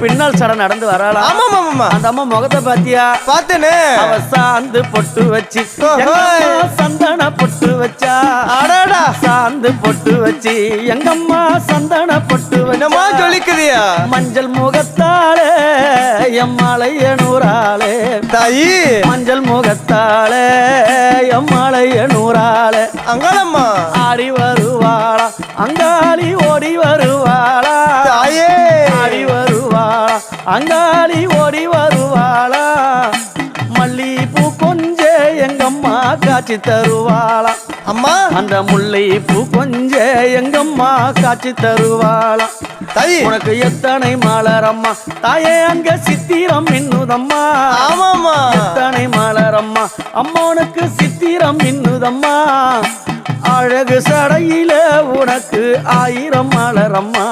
பின்னல் சடை நடந்து வரலாம். ஆமா ஆமா. அந்த அம்மா முகத்தை பாத்தியா? பார்த்தேனே. அவ சாந்து பொட்டு வச்சு சந்தன பொட்டு வச்சா. அடடா. சாந்து பொட்டு வச்சு எங்கம்மா சந்தன பொட்டு என்னமா சொல்லிக்குதியா? மஞ்சள் முகத்தாளே எம்மாளைய நூறாளே தாயி. மஞ்சள் முகத்தாளே எம்மாளைய நூறாளே அங்காளம்மா ஆடி வருவாளா அங்காளி ஓடி வருவாளா. தாயே. ஆடி வருவாளா அங்காளி ஓடி வருவாளா. மல்லிப்பூ கொஞ்ச எங்கம்மா காட்சி தருவாளா. அம்மா அந்த முல்லைப்பூ கொஞ்ச எங்கம்மா காட்சி தருவாளா. தாயி. உனக்கு எத்தனை மலரம்மா தாயே அங்க சித்திரம் இன்னுதம்மா. ஆமாமா. எத்தனை மலரம்மா அம்மனுக்கு சித்திரம் இன்னுதம்மா. அழகு சடையில உனக்கு 1000 மலரம்மா.